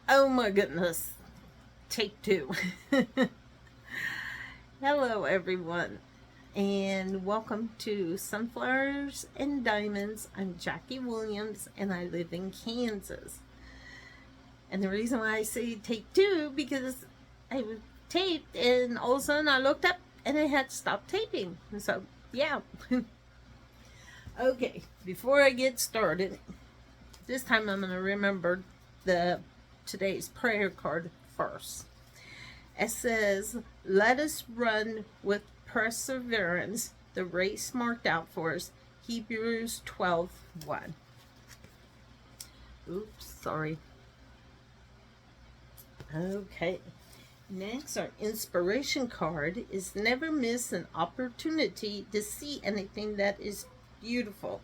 Oh my goodness. Take two. Hello, everyone, and welcome to Sunflowers and Diamonds. I'm Jackie Williams, and I live in Kansas. And the reason why I say take two because I was taped, and all of a sudden I looked up and it had stopped taping. So, yeah. Okay, before I get started, this time I'm going to remember the today's prayer card first. It says, "Let us run with perseverance the race marked out for us." Hebrews 12:1. Oops, sorry. Okay. Next, our inspiration card is, "Never miss an opportunity to see anything that is beautiful."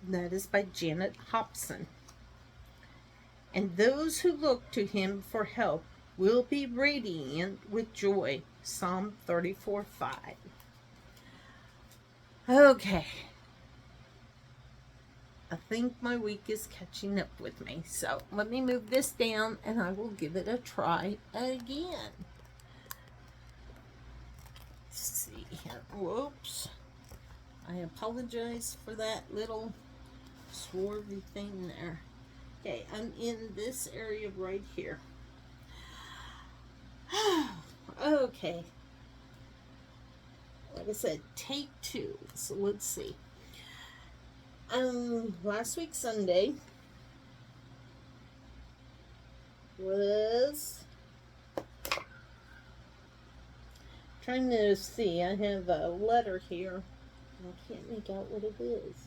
That is by Janet Hobson. "And those who look to him for help will be radiant with joy." Psalm 34:5. Okay. I think my week is catching up with me. So let me move this down and I will give it a try again. Let's see here. Whoops. I apologize for that little swarthy thing there. Okay, I'm in this area right here. Okay. Like I said, take two. So let's see. Last week Sunday was trying to see. I have a letter here. I can't make out what it is.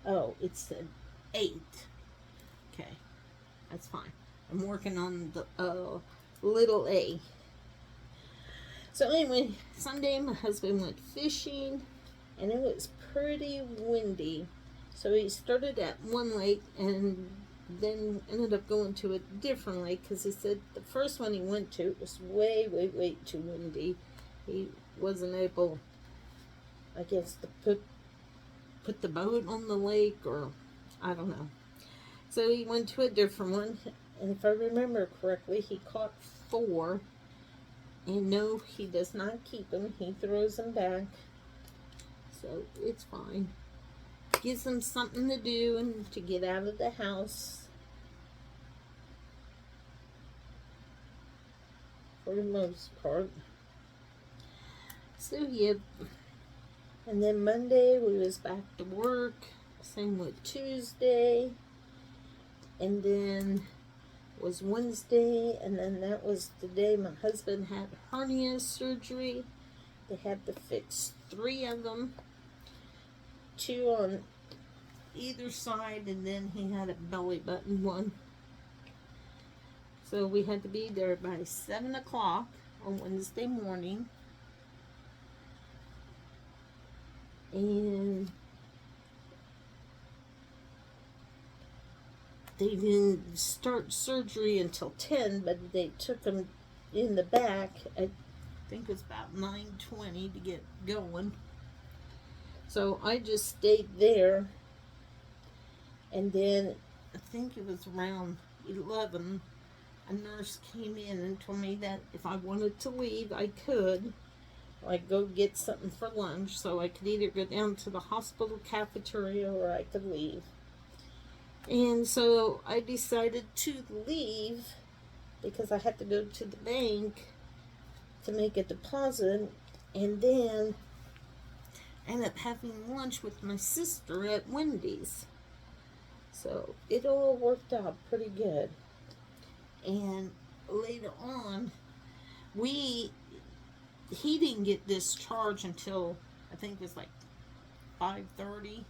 Oh, it's an 8. Okay, that's fine. I'm working on the little a. So anyway, Sunday my husband went fishing, and it was pretty windy. So he started at one lake and then ended up going to a different lake because he said the first one he went to was way, way, way too windy. He wasn't able, I guess, to put the boat on the lake, or I don't know. So he went to a different one, and if I remember correctly, he caught 4. And no, he does not keep them. He throws them back. So it's fine. Gives them something to do and to get out of the house. For the most part. So yeah. And then Monday we was back to work. Same with Tuesday. And then was Wednesday, and then that was the day my husband had hernia surgery. They had to fix 3 of them, 2 on either side, and then he had a belly button one. So we had to be there by 7 o'clock on Wednesday morning. And they didn't start surgery until 10, but they took him in the back. I think it was about 9:20 to get going. So I just stayed there. And then I think it was around 11, a nurse came in and told me that if I wanted to leave, I could. Like, go get something for lunch, so I could either go down to the hospital cafeteria or I could leave. And so I decided to leave because I had to go to the bank to make a deposit, and then end up having lunch with my sister at Wendy's. So it all worked out pretty good. And later on, he didn't get discharged until I think it was like 5:30.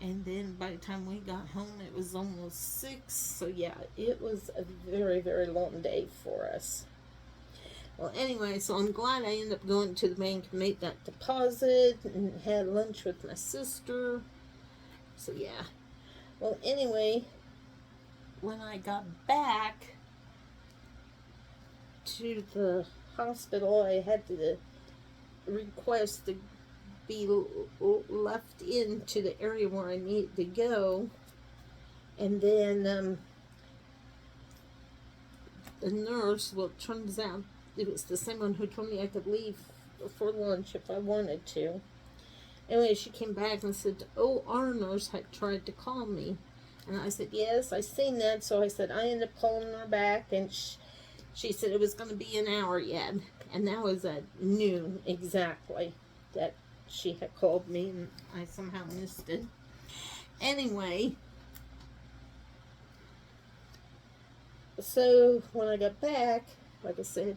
And then by the time we got home, it was almost 6. So yeah, it was a very, very long day for us. Well, anyway, so I'm glad I ended up going to the bank and made that deposit and had lunch with my sister. So yeah. Well, anyway, when I got back to the hospital, I had to request to be left into the area where I needed to go. And then the nurse, well, it turns out it was the same one who told me I could leave for lunch if I wanted to. Anyway, she came back and said, oh, our nurse had tried to call me. And I said, yes, I seen that. So I said, I ended up calling her back, and she said it was going to be an hour yet. And that was at noon exactly that she had called me, and I somehow missed it. Anyway, so when I got back, like I said,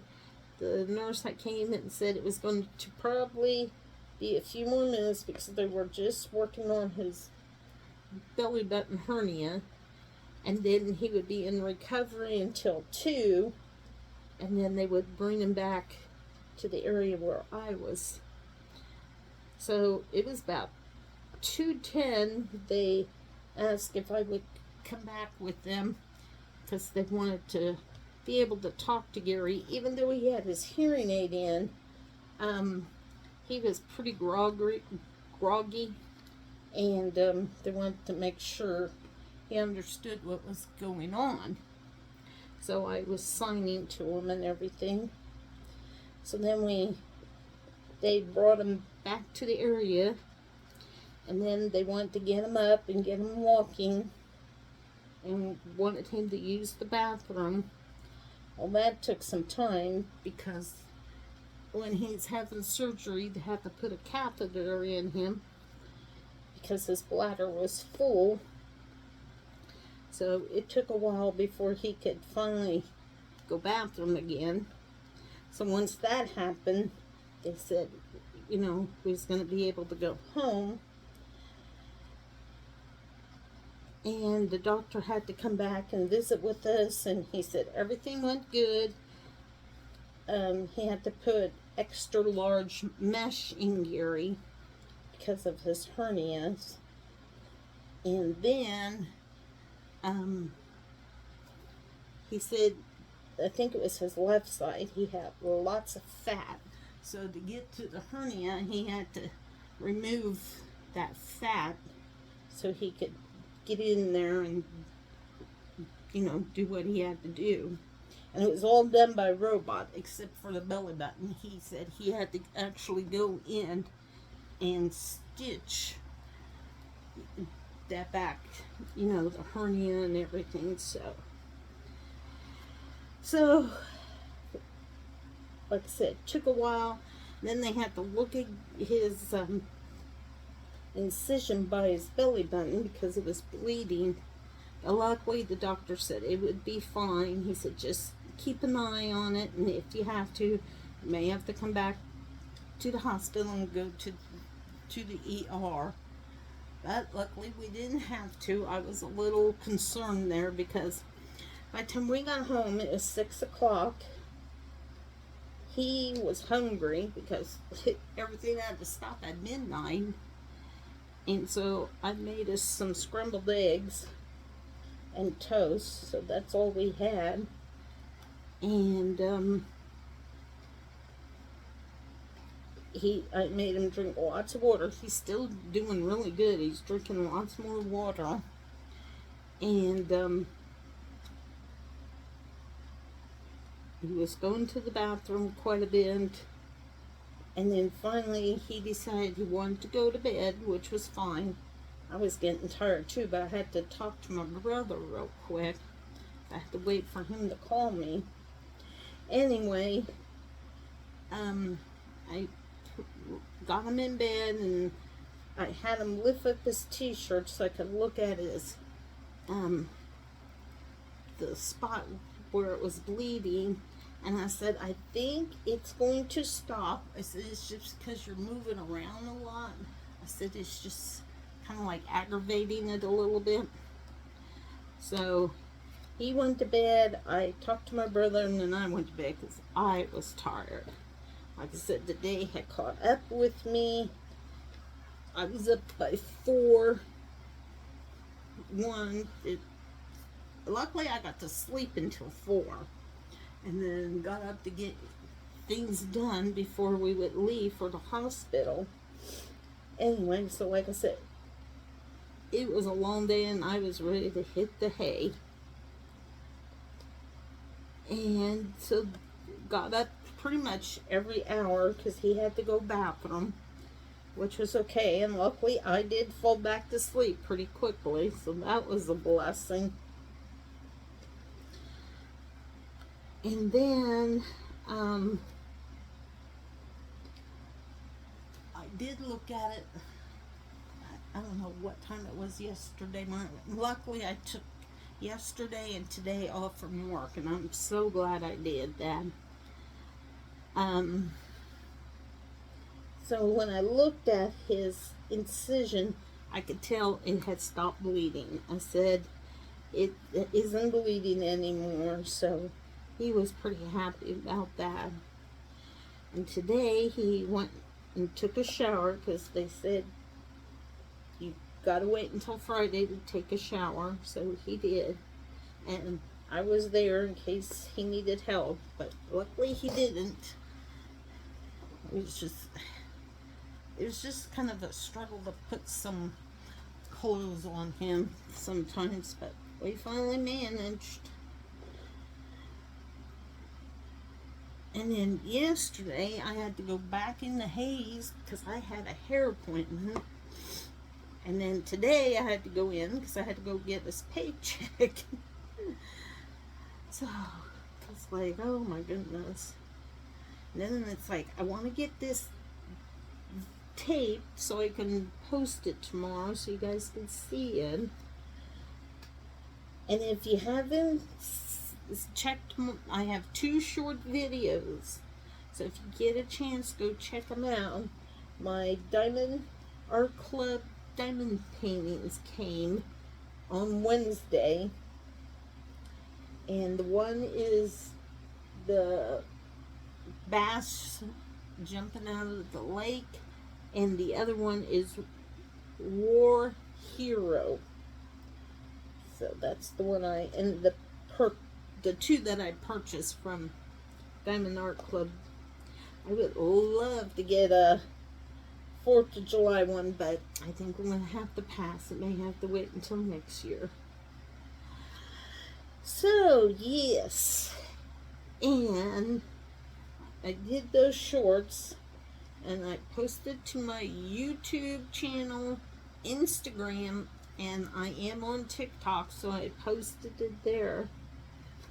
the nurse that came and said it was going to probably be a few more minutes because they were just working on his belly button hernia, and then he would be in recovery until 2, and then they would bring him back to the area where I was. So it was about 2:10. They asked if I would come back with them because they wanted to be able to talk to Gary, even though he had his hearing aid in. He was pretty groggy, and they wanted to make sure he understood what was going on. So I was signing to him and everything. So then they brought him back to the area, and then they wanted to get him up and get him walking, and wanted him to use the bathroom. Well, that took some time because when he's having surgery, they had to put a catheter in him because his bladder was full. So it took a while before he could finally go bathroom again. So once that happened, they said, he was going to be able to go home. And the doctor had to come back and visit with us, and he said everything went good. He had to put extra large mesh in Gary because of his hernias. And then he said, I think it was his left side, he had lots of fat. So to get to the hernia, he had to remove that fat so he could get in there and, do what he had to do. And it was all done by robot, except for the belly button. He said he had to actually go in and stitch that back, the hernia and everything. So, like I said, it took a while. Then they had to look at his incision by his belly button because it was bleeding. Luckily, the doctor said it would be fine. He said just keep an eye on it, and if you have to, you may have to come back to the hospital and go to the ER. But luckily we didn't have to. I was a little concerned there because by the time we got home, it was 6 o'clock. He was hungry because everything had to stop at midnight. And so I made us some scrambled eggs and toast. So that's all we had. And I made him drink lots of water. He's still doing really good. He's drinking lots more water. And he was going to the bathroom quite a bit. And then finally he decided he wanted to go to bed, which was fine. I was getting tired too, but I had to talk to my brother real quick. I had to wait for him to call me. Anyway, I got him in bed, and I had him lift up his t-shirt so I could look at his, the spot where it was bleeding. And I said, I think it's going to stop. I said, it's just because you're moving around a lot. I said, it's just kind of like aggravating it a little bit. So he went to bed. I talked to my brother, and then I went to bed because I was tired. Like I said, the day had caught up with me. I was up by 4. Luckily I got to sleep until 4. And then got up to get things done before we would leave for the hospital. Anyway, so like I said, it was a long day and I was ready to hit the hay. And so got up pretty much every hour because he had to go bathroom, which was okay. And luckily I did fall back to sleep pretty quickly, so that was a blessing. And then I did look at it. I don't know what time it was yesterday morning. Luckily I took yesterday and today off from work, and I'm so glad I did that. So when I looked at his incision, I could tell it had stopped bleeding. I said, it isn't bleeding anymore, so he was pretty happy about that. And today he went and took a shower because they said you gotta wait until Friday to take a shower, so he did. And I was there in case he needed help, but luckily he didn't. It was just kind of a struggle to put some clothes on him sometimes, but we finally managed. And then yesterday I had to go back in the haze because I had a hair appointment. And then today I had to go in because I had to go get this paycheck. So it's like, oh my goodness. And then it's like, I want to get this tape so I can post it tomorrow so you guys can see it. And if you haven't checked, I have 2 short videos, so if you get a chance, go check them out. My Diamond Art Club diamond paintings came on Wednesday, and the one is the bass jumping out of the lake, and the other one is War Hero. So that's the one and the 2 that I purchased from Diamond Art Club. I would love to get a 4th of July one, but I think we're going to have to pass. It may have to wait until next year. So, yes. And I did those shorts, and I posted to my YouTube channel, Instagram, and I am on TikTok, so I posted it there.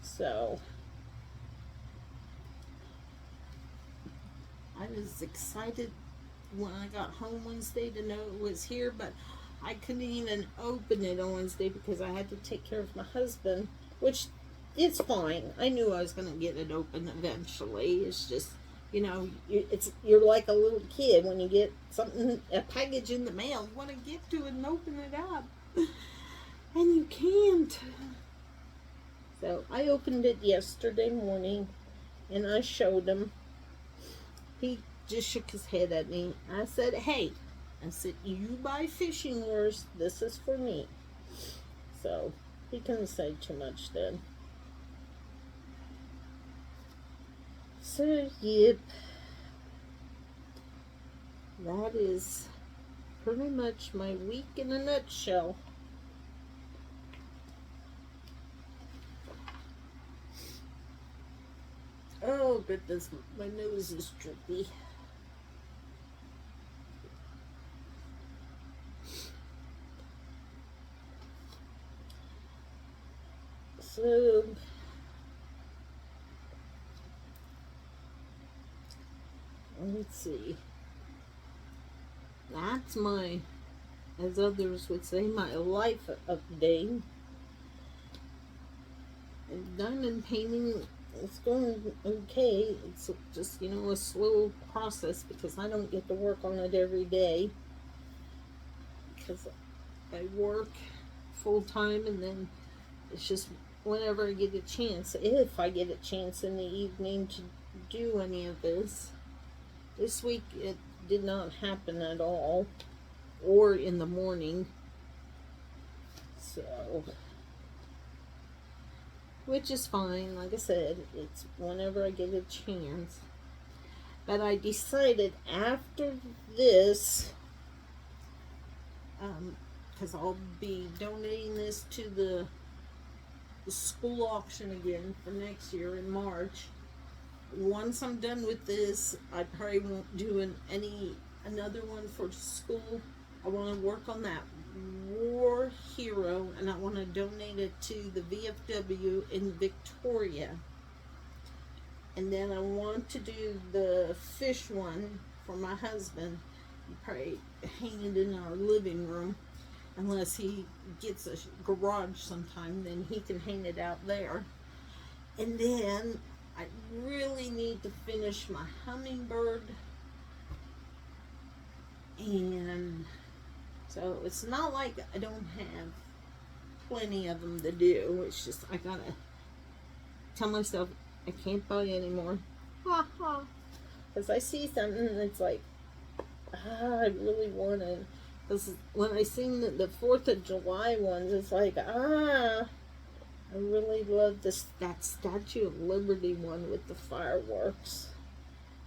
So I was excited when I got home Wednesday to know it was here, but I couldn't even open it on Wednesday because I had to take care of my husband, which it's fine. I knew I was going to get it open eventually. It's just, you know, you're like a little kid when you get something, a package in the mail. You want to get to it and open it up, and you can't. So I opened it yesterday morning, and I showed him. He just shook his head at me. I said, hey, you buy fishing lures. This is for me. So he couldn't say too much then. So, yep. That is pretty much my week in a nutshell. Oh goodness, my nose is drippy. So, let's see. That's my, as others would say, my life update. And diamond painting, it's going okay. It's just, you know, a slow process because I don't get to work on it every day. Because I work full time, and then it's just whenever I get a chance, if I get a chance in the evening to do any of this. This week it did not happen at all, or in the morning. So, which is fine. Like I said, it's whenever I get a chance. But I decided after this, because I'll be donating this to the school auction again for next year in March. Once I'm done with this, I probably won't do another one for school. I want to work on that war hero, and I want to donate it to the VFW in Victoria. And then I want to do the fish one for my husband. Probably hang it in our living room. Unless he gets a garage sometime, then he can hang it out there. And then I really need to finish my hummingbird. And so it's not like I don't have plenty of them to do. It's just I gotta tell myself I can't buy anymore. Ha ha. Because I see something and it's like, I really want it. Because when I seen the 4th of July ones, it's like, I really love that Statue of Liberty one with the fireworks.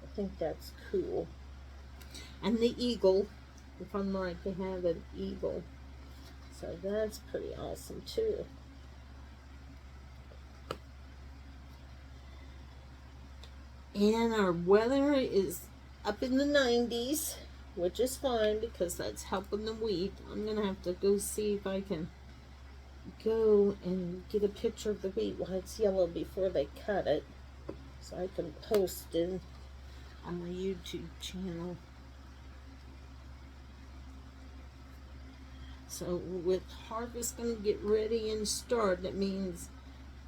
I think that's cool. And the eagle, if I'm right, they have an eagle. So that's pretty awesome too. And our weather is up in the 90s. Which is fine because that's helping the wheat. I'm going to have to go see if I can go and get a picture of the wheat while it's yellow before they cut it. So I can post it on my YouTube channel. So with harvest going to get ready and start, that means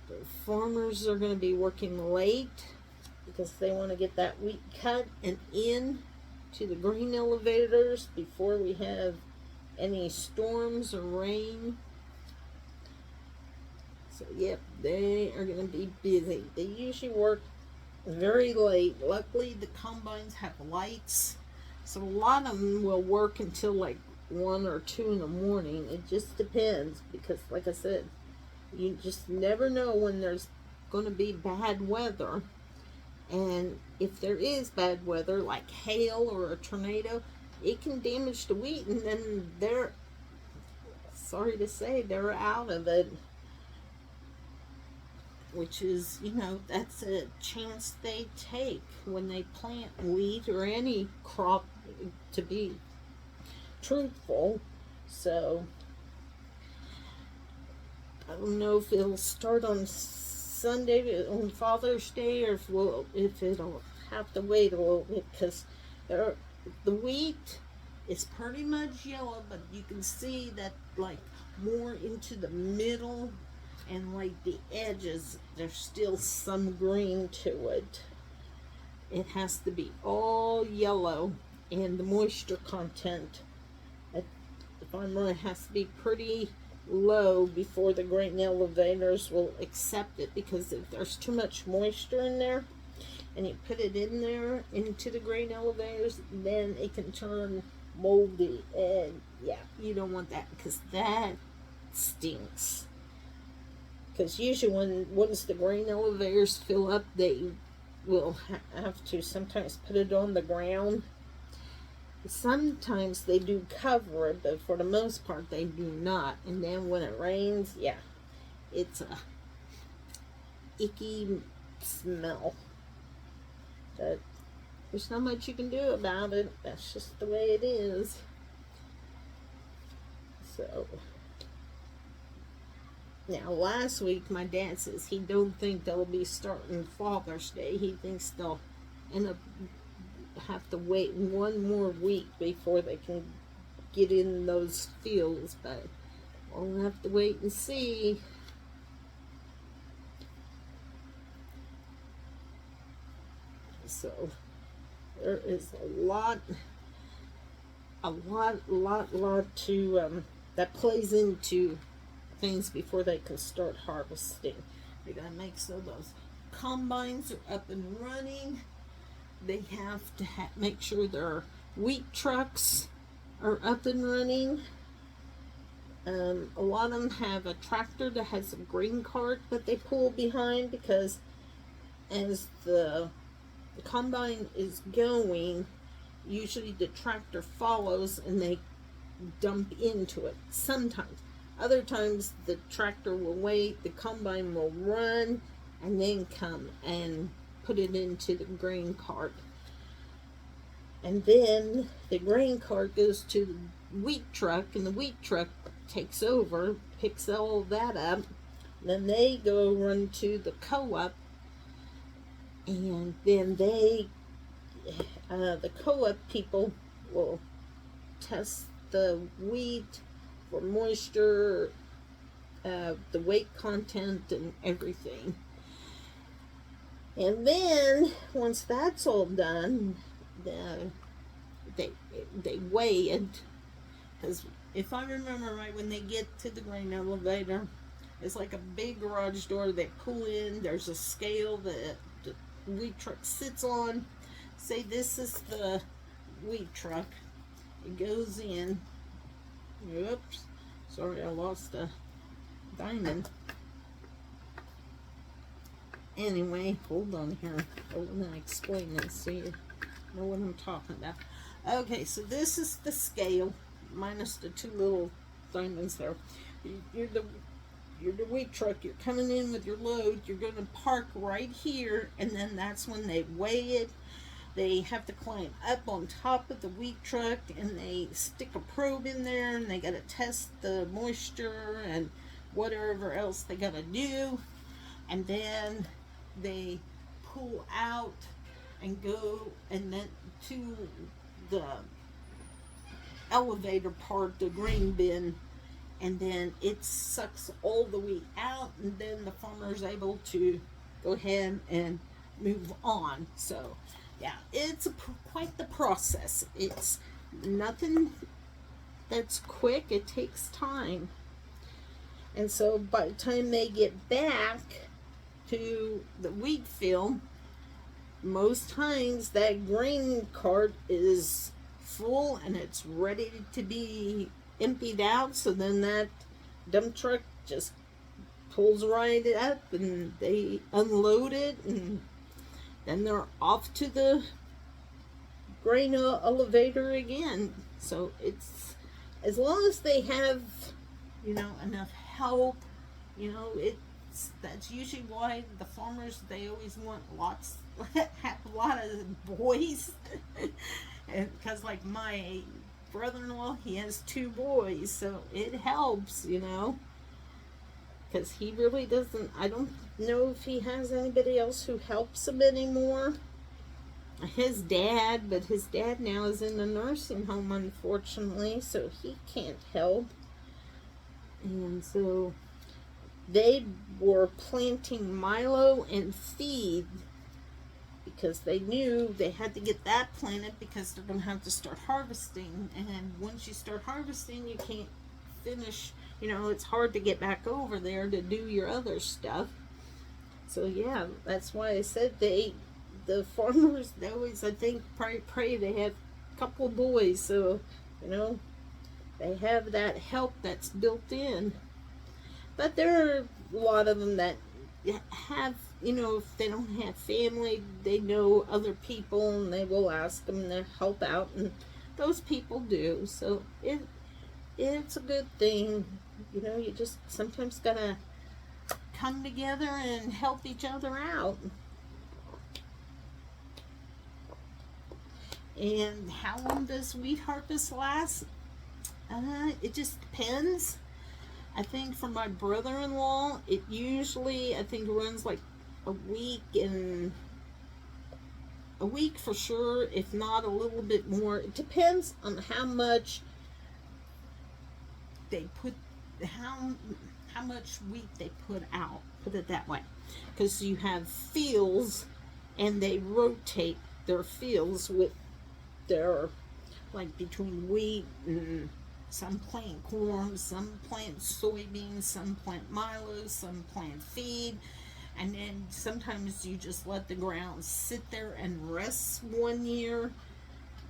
the farmers are going to be working late because they want to get that wheat cut and in to the grain elevators before we have any storms or rain. So yep, they are going to be busy. They usually work very late. Luckily the combines have lights, so a lot of them will work until like 1 or 2 in the morning. It just depends because like I said, you just never know when there's going to be bad weather. And if there is bad weather, like hail or a tornado, it can damage the wheat, and then they're, sorry to say, they're out of it. Which is, that's a chance they take when they plant wheat or any crop, to be truthful. So, I don't know if it'll start on Sunday on Father's Day, or if it'll have to wait a little bit, because the wheat is pretty much yellow, but you can see that like more into the middle and like the edges, there's still some green to it. It has to be all yellow, and the moisture content, the farmer has to be pretty low before the grain elevators will accept it, because if there's too much moisture in there and you put it in there into the grain elevators, then it can turn moldy, and yeah, you don't want that, because that stinks. Because usually once the grain elevators fill up, they will have to sometimes put it on the ground. Sometimes they do cover it, but for the most part they do not. And then when it rains, yeah, it's a icky smell. But there's not much you can do about it. That's just the way it is. So now last week my dad says he don't think they'll be starting Father's Day. He thinks they'll end up have to wait 1 more week before they can get in those fields, but we'll have to wait and see. So there is a lot to that plays into things before they can start harvesting. They're gonna make so those combines are up and running. They have to make sure their wheat trucks are up and running. A lot of them have a tractor that has a grain cart that they pull behind, because as the combine is going, usually the tractor follows and they dump into it. Sometimes. Other times the tractor will wait, the combine will run, and then come and put it into the grain cart. And then the grain cart goes to the wheat truck, and the wheat truck takes over, picks all that up. Then they go run to the co-op, and then the co-op people will test the wheat for moisture, the weight content, and everything. And then once that's all done, they weigh it. Because if I remember right, when they get to the grain elevator, it's like a big garage door. They pull in. There's a scale that the wheat truck sits on. Say this is the wheat truck. It goes in. Oops. Sorry, I lost a diamond. Anyway, hold on here. I want to explain this so you know what I'm talking about. Okay, so this is the scale, minus the two little diamonds there. You're the wheat truck. You're coming in with your load. You're going to park right here, and then that's when they weigh it. They have to climb up on top of the wheat truck, and they stick a probe in there, and they got to test the moisture and whatever else they got to do. And then they pull out and go, and then to the elevator part, the grain bin, and then it sucks all the wheat out, and then the farmer is able to go ahead and move on. So yeah, it's quite the process. It's nothing that's quick. It takes time. And so by the time they get back to the wheat field, most times that grain cart is full and it's ready to be emptied out. So then that dump truck just pulls right up and they unload it, and then they're off to the grain elevator again. So it's, as long as they have, enough help, that's usually why the farmers, they always want have a lot of boys. And because like my brother-in-law, he has 2 boys, so it helps, because he really doesn't, I don't know if he has anybody else who helps him anymore. His dad, but his dad now is in a nursing home, unfortunately, so he can't help. And so they were planting milo and feed because they knew they had to get that planted because they're going to have to start harvesting. And once you start harvesting, you can't finish, it's hard to get back over there to do your other stuff. So yeah, that's why I said the farmers, they always, I think, pray they have a couple boys, so, they have that help that's built in. But there are a lot of them that have, if they don't have family, they know other people, and they will ask them to help out, and those people do. So it's a good thing. You just sometimes gotta come together and help each other out. And how long does wheat harvest last? It just depends. I think for my brother-in-law, it usually, I think, runs like a week for sure, if not a little bit more. It depends on how much they put, how much wheat they put out, put it that way. Because you have fields, and they rotate their fields with their, like, between wheat and some plant corn, some plant soybeans, some plant milo, some plant feed, and then sometimes you just let the ground sit there and rest 1 year.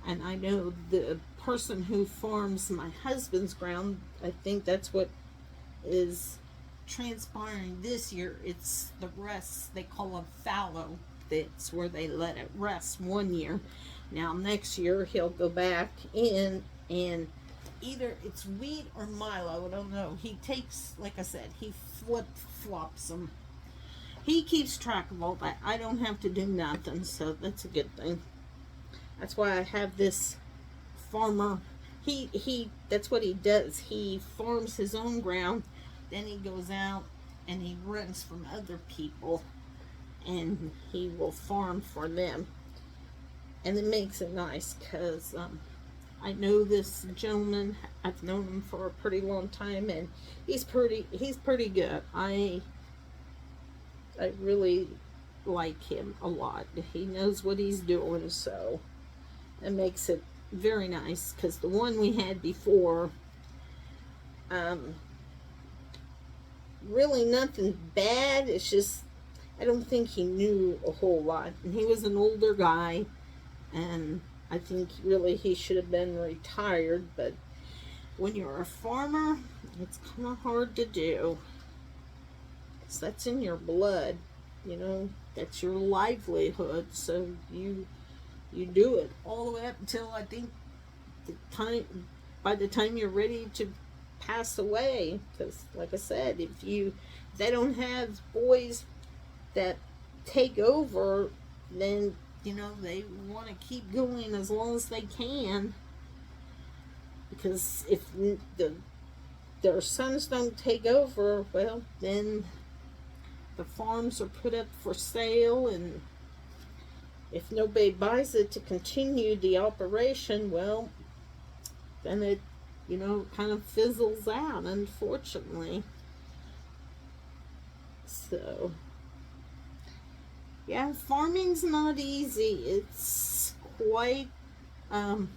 And I know the person who farms my husband's ground, I think that's what is transpiring this year. It's the rest, they call them fallow. That's where they let it rest 1 year. Now next year he'll go back in and either it's wheat or Milo, I don't know. He takes, like I said, he flip-flops them. He keeps track of all that. I don't have to do nothing, so that's a good thing. That's why I have this farmer. That's what he does. He farms his own ground, then he goes out and he rents from other people, and he will farm for them. And it makes it nice, because I know this gentleman. I've known him for a pretty long time, and he's pretty good. I really like him a lot. He knows what he's doing, so it makes it very nice. Because the one we had before, really nothing bad. It's just, I don't think he knew a whole lot. And he was an older guy, and I think really he should have been retired. But when you're a farmer, it's kind of hard to do. That's in your blood, that's your livelihood, so you do it all the way up until I think by the time you're ready to pass away. Because like I said, if they don't have boys that take over, then they want to keep going as long as they can, because if their sons don't take over, well, then the farms are put up for sale, and if nobody buys it to continue the operation, well, then it, kind of fizzles out, unfortunately. So, yeah, farming's not easy. It's quite, I'm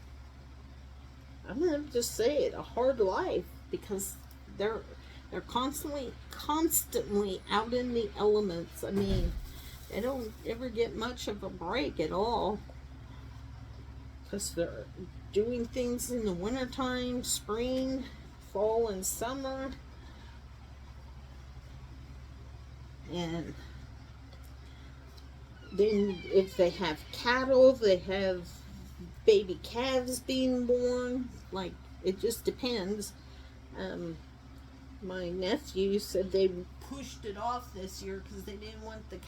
gonna just say it, a hard life, because they're constantly out in the elements. I mean, they don't ever get much of a break at all, because they're doing things in the wintertime, spring, fall, and summer. And then if they have cattle, they have baby calves being born. Like, it just depends. My nephew said they pushed it off this year because they didn't want the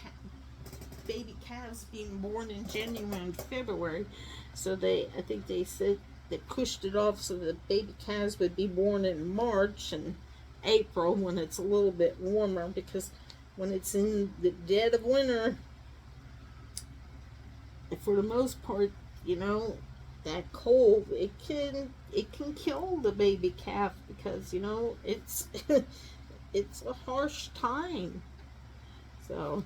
baby calves being born in January and February. So I think they said they pushed it off so the baby calves would be born in March and April, when it's a little bit warmer, because when it's in the dead of winter, for the most part, that cold, it can kill the baby calf, because it's it's a harsh time. So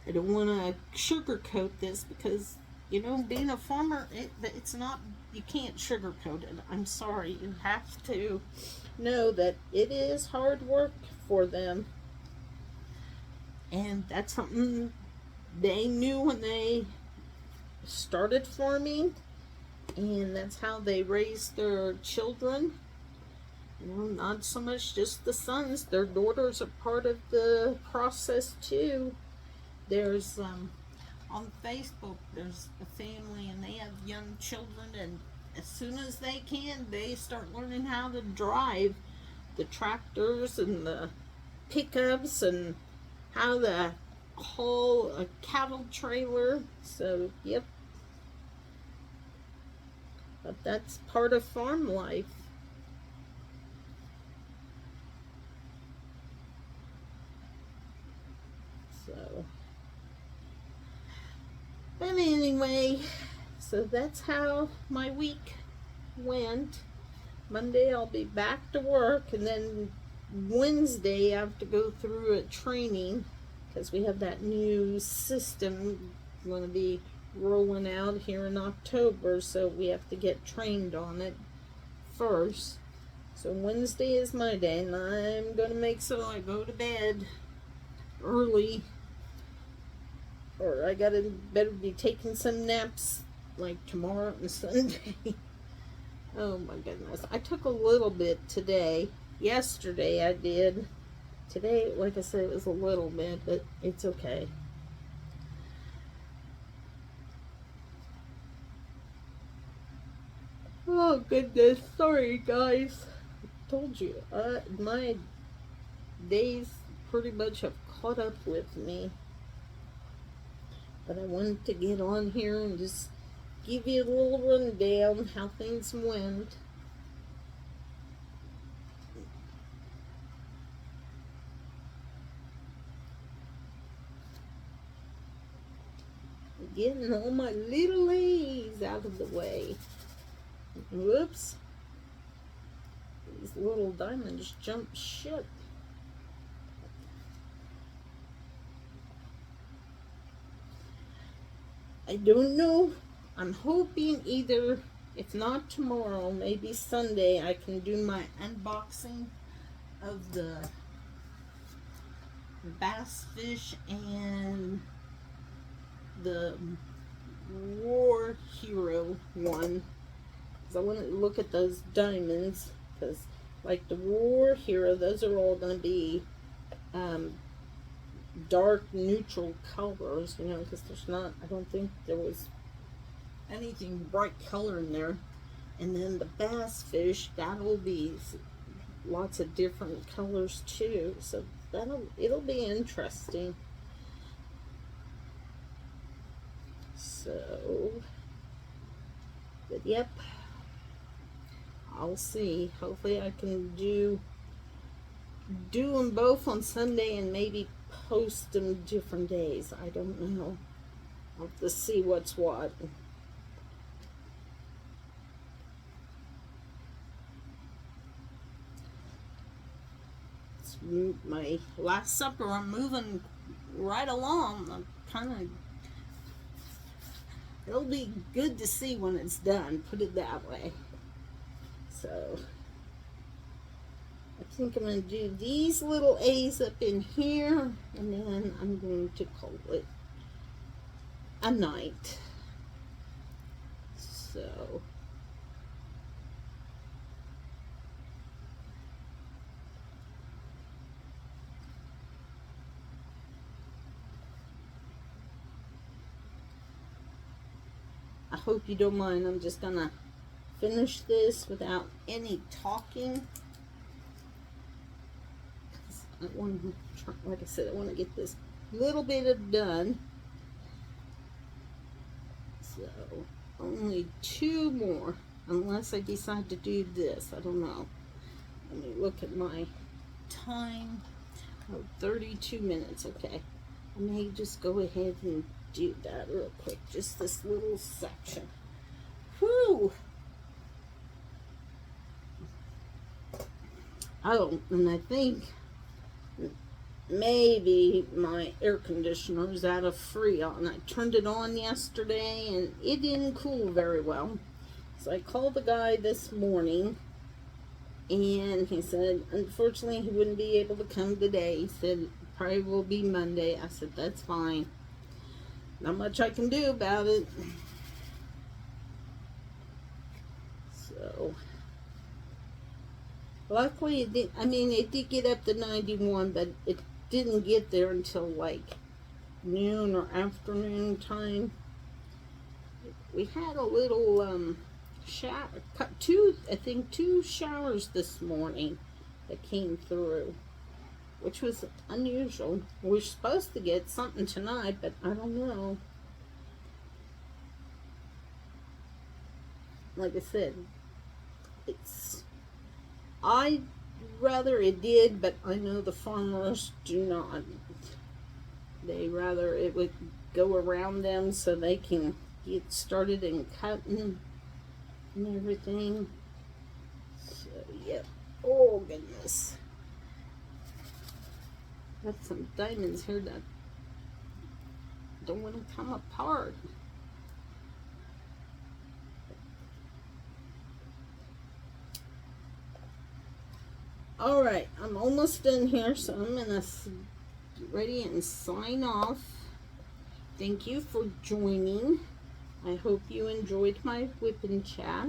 I don't want to sugarcoat this, because being a farmer, it's not, you can't sugarcoat it. I'm sorry, you have to know that it is hard work for them, and that's something they knew when they started farming, and that's how they raised their children. Not so much just the sons, their daughters are part of the process too. There's on Facebook, there's a family, and they have young children, and as soon as they can, they start learning how to drive the tractors and the pickups, and how to haul a cattle trailer. So, yep. But that's part of farm life. So, but anyway, so that's how my week went. Monday I'll be back to work, and then Wednesday I have to go through a training, because we have that new system going to be rolling out here in October, so we have to get trained on it first. So Wednesday is my day, and I'm going to make so I go to bed early, or I better be taking some naps like tomorrow and Sunday. Oh my goodness. I took a little bit today. Yesterday I did. Today, like I said, it was a little bit, but it's okay. goodness, sorry guys. I told you, my days pretty much have caught up with me. But I wanted to get on here and just give you a little rundown how things went. Getting all my little A's out of the way. Whoops. These little diamonds jumped ship. I don't know. I'm hoping either, if not tomorrow, maybe Sunday, I can do my unboxing of the bass fish and the War Hero one. Because I want to look at those diamonds. Because, like the War Hero, those are all going to be dark neutral colors, you know, because there's not, I don't think there was anything bright color in there. And then the bass fish, that'll be lots of different colors too, so it'll be interesting. So, but yep, I'll see. Hopefully I can do them both on Sunday and maybe post them different days. I don't know. I'll have to see what's what. It's my last supper. I'm moving right along. I'm kind of, it'll be good to see when it's done, put it that way. So I think I'm going to do these little A's up in here, and then I'm going to call it a night. So I hope you don't mind. I'm just going to finish this without any talking. I want to try, like I said, I want to get this little bit of done. So only 2 more, unless I decide to do this. I don't know. Let me look at my time. Oh, 32 minutes. Okay, I may just go ahead and do that real quick. Just this little section. Whew. Oh, and I think maybe my air conditioner is out of Freon. I turned it on yesterday and it didn't cool very well. So I called the guy this morning and he said unfortunately he wouldn't be able to come today. He said probably will be Monday. I said that's fine. Not much I can do about it. So luckily it did, I mean it did get up to 91, but it didn't get there until like noon or afternoon time. We had a little shower, I think 2 showers this morning that came through, which was unusual. We're supposed to get something tonight, but I don't know. Like I said, I'd rather it did, but I know the farmers do not. They rather it would go around them so they can get started in cutting and everything. So, yep. Oh, goodness. Got some diamonds here that don't want to come apart. Alright, I'm almost done here, so I'm going to get ready and sign off. Thank you for joining. I hope you enjoyed my WIP and chat.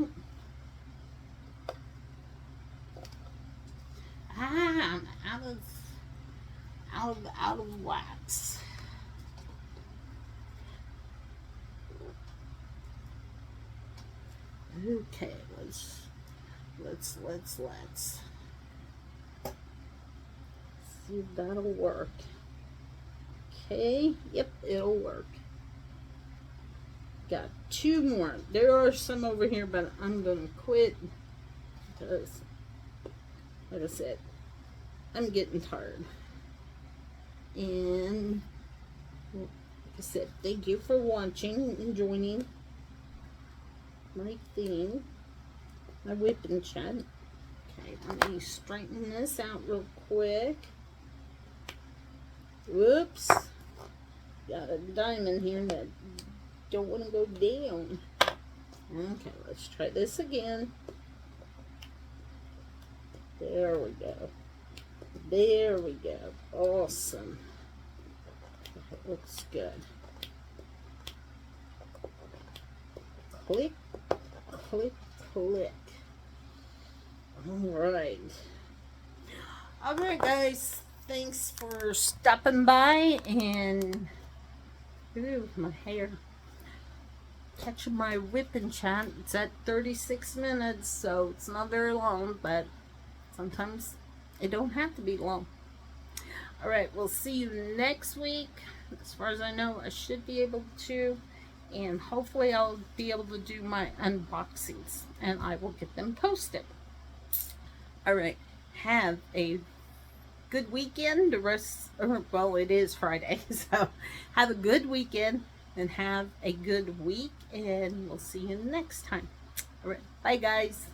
I'm out of wax. Okay, let's let's see if that'll work. Okay, yep, it'll work. Got 2 more. There are some over here, but I'm gonna quit because, like I said, I'm getting tired. And like I said, thank you for watching and joining my thing, my WIP and chat. Okay, let me straighten this out real quick. Whoops. Got a diamond here that don't want to go down. Okay, let's try this again. There we go. There we go. Awesome. That looks good. Click, click, click. Alright. Alright, guys. Thanks for stopping by and my hair. Catching my WIP and chat. It's at 36 minutes, so it's not very long, but sometimes it don't have to be long. Alright, we'll see you next week. As far as I know, I should be able to, and hopefully I'll be able to do my unboxings and I will get them posted. Alright, have a good weekend. Well, it is Friday, so have a good weekend and have a good week, and we'll see you next time. All right, bye guys.